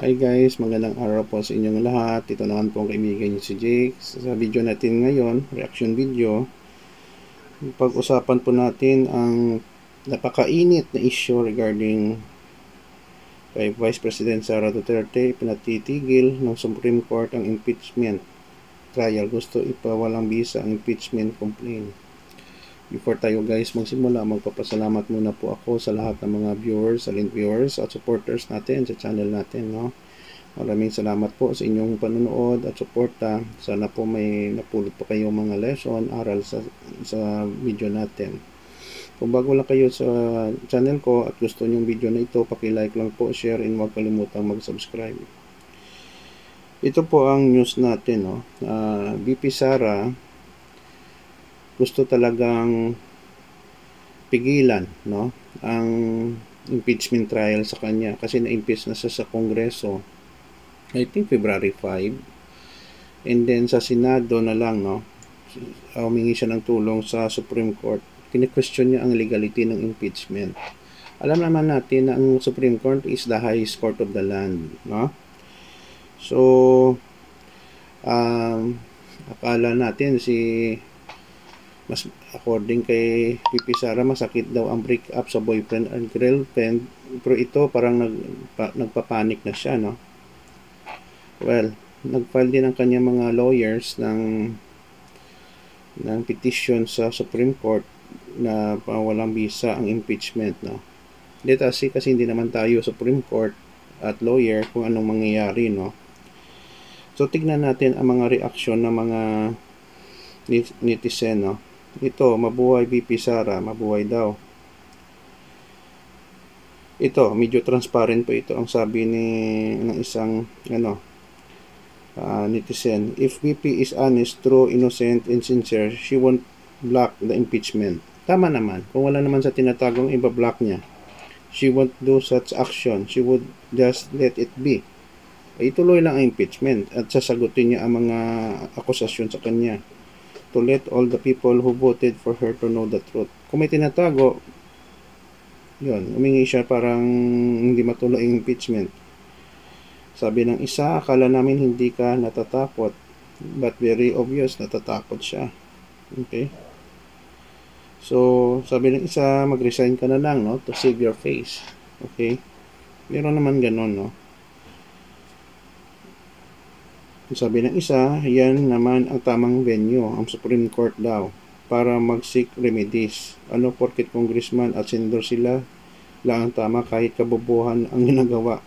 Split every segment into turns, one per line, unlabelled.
Hi guys, magandang araw po sa inyong lahat. Ito naman po ang kaibigan niyo si Jake. Sa video natin ngayon, reaction video, pag-usapan po natin ang napakainit na issue regarding kay Vice President Sara Duterte. Pinatitigil ng Supreme Court ang impeachment trial. Gusto ipawalang bisa ang impeachment complaint. Before tayo guys magsimula, magpapasalamat muna po ako sa lahat ng mga viewers, silent viewers at supporters natin sa channel natin, no? Maraming salamat po sa inyong panonood at suporta. Sana po may napulot po kayong mga lesson, aral sa video natin. Kung bago lang kayo sa channel ko at gusto nyong video na ito, paki-like lang po, share, and huwag kalimutang mag-subscribe. Ito po ang news natin, no? VP Sara gusto talagang pigilan, no, ang impeachment trial sa kanya kasi na-impeach na siya sa Kongreso, I think February 5, and then sa Senado na lang, no, humingi siya ng tulong sa Supreme Court. Kine-question niya ang legality ng impeachment. Alam naman natin na ang Supreme Court is the highest court of the land, no? So akala natin mas according kay VP Sara, masakit daw ang break up sa boyfriend and girlfriend, pero ito parang nagpapanik na siya, no? Well, nag-file din ang kanyang mga lawyers ng petition sa Supreme Court na pawalang bisa ang impeachment, no? Dito kasi hindi naman tayo Supreme Court at lawyer kung anong mangyayari, no? So tignan natin ang mga reaksyon ng mga netizen, no? Ito, mabuhay VP Sara, mabuhay daw. Ito, medyo transparent po ito ang sabi ng isang netizen. If VP is honest, true, innocent, and sincere, she won't block the impeachment. Tama naman. Kung wala naman sa tinatagong iba-block niya, she won't do such action. She would just let it be. Ituloy lang ang impeachment at sasagutin niya ang mga akusasyon sa kanya, to let all the people who voted for her to know the truth. Kung may tinatago, yun, humingi siya parang hindi matuloy ang impeachment. Sabi ng isa, akala namin hindi ka natatakot, but very obvious natatakot siya. Okay? So, sabi ng isa, mag-resign ka na lang, no, to save your face. Okay? Meron naman ganun, no? Sabi ng isa, yan naman ang tamang venue, ang Supreme Court daw, para mag-seek remedies. Ano porket congressman at senador sila lang ang tama kahit kabubuhan ang ginagawa.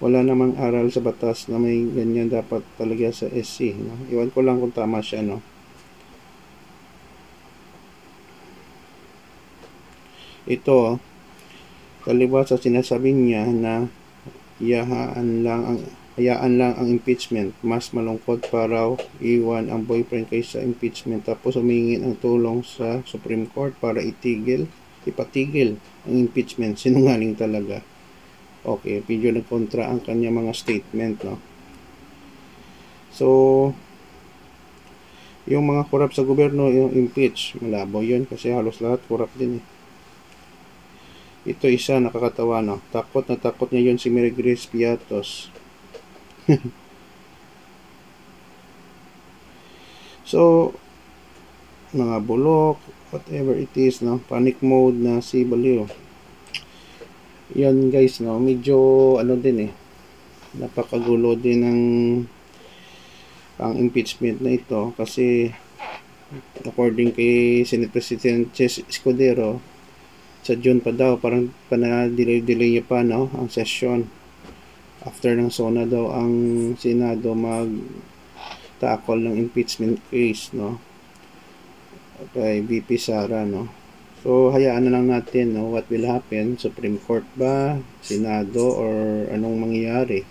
Wala namang aral sa batas na may ganyan dapat talaga sa SC. No? Iwan ko lang kung tama siya, no? Ito, kaliwat sa sinasabi niya na hayaan lang ang impeachment, mas malungkot pa raw iwan ang boyfriend kaysa impeachment, tapos humingi ng tulong sa Supreme Court para ipatigil ang impeachment. Sinungaling talaga. Okay, medyo nagkontra ang kanya mga statement, no? So yung mga korap sa gobyerno, yung impeach, malabo yun kasi halos lahat korap din, eh. Ito isa, nakakatawa, no? Takot na takot ngayon si Mary Grace Piatos. So, mga bulok, whatever it is, no? Panic mode na si Baliw. Yan guys, no? Medyo din, napakagulo din ang impeachment na ito kasi according kay Senate President Ches Escudero, sa June pa daw, parang delay niya pa, no, ang session. After ng SONA daw ang Senado mag-tackle ng impeachment case, no, kay VP Sara, no. So hayaan na lang natin, no, what will happen, Supreme Court ba, Senado, or anong mangyayari.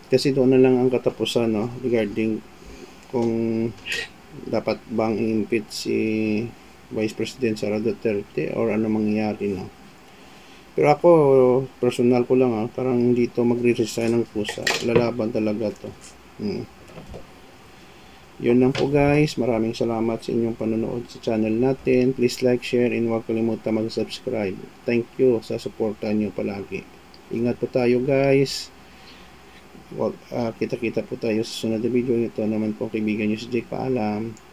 Kasi doon na lang ang katapusan, no, regarding kung dapat bang i-impeach si Vice President Sara Duterte or ano mangyayari, no. Pero ako, personal ko lang, parang dito magre-resign ng pusa. Lalaban talaga to. Yun lang po guys. Maraming salamat sa inyong panonood sa channel natin. Please like, share, and huwag kalimutan mag-subscribe. Thank you sa suporta nyo palagi. Ingat po tayo guys. Kita-kita po tayo sa sunod na video. Ito naman po kaibigan nyo si Jake. Paalam.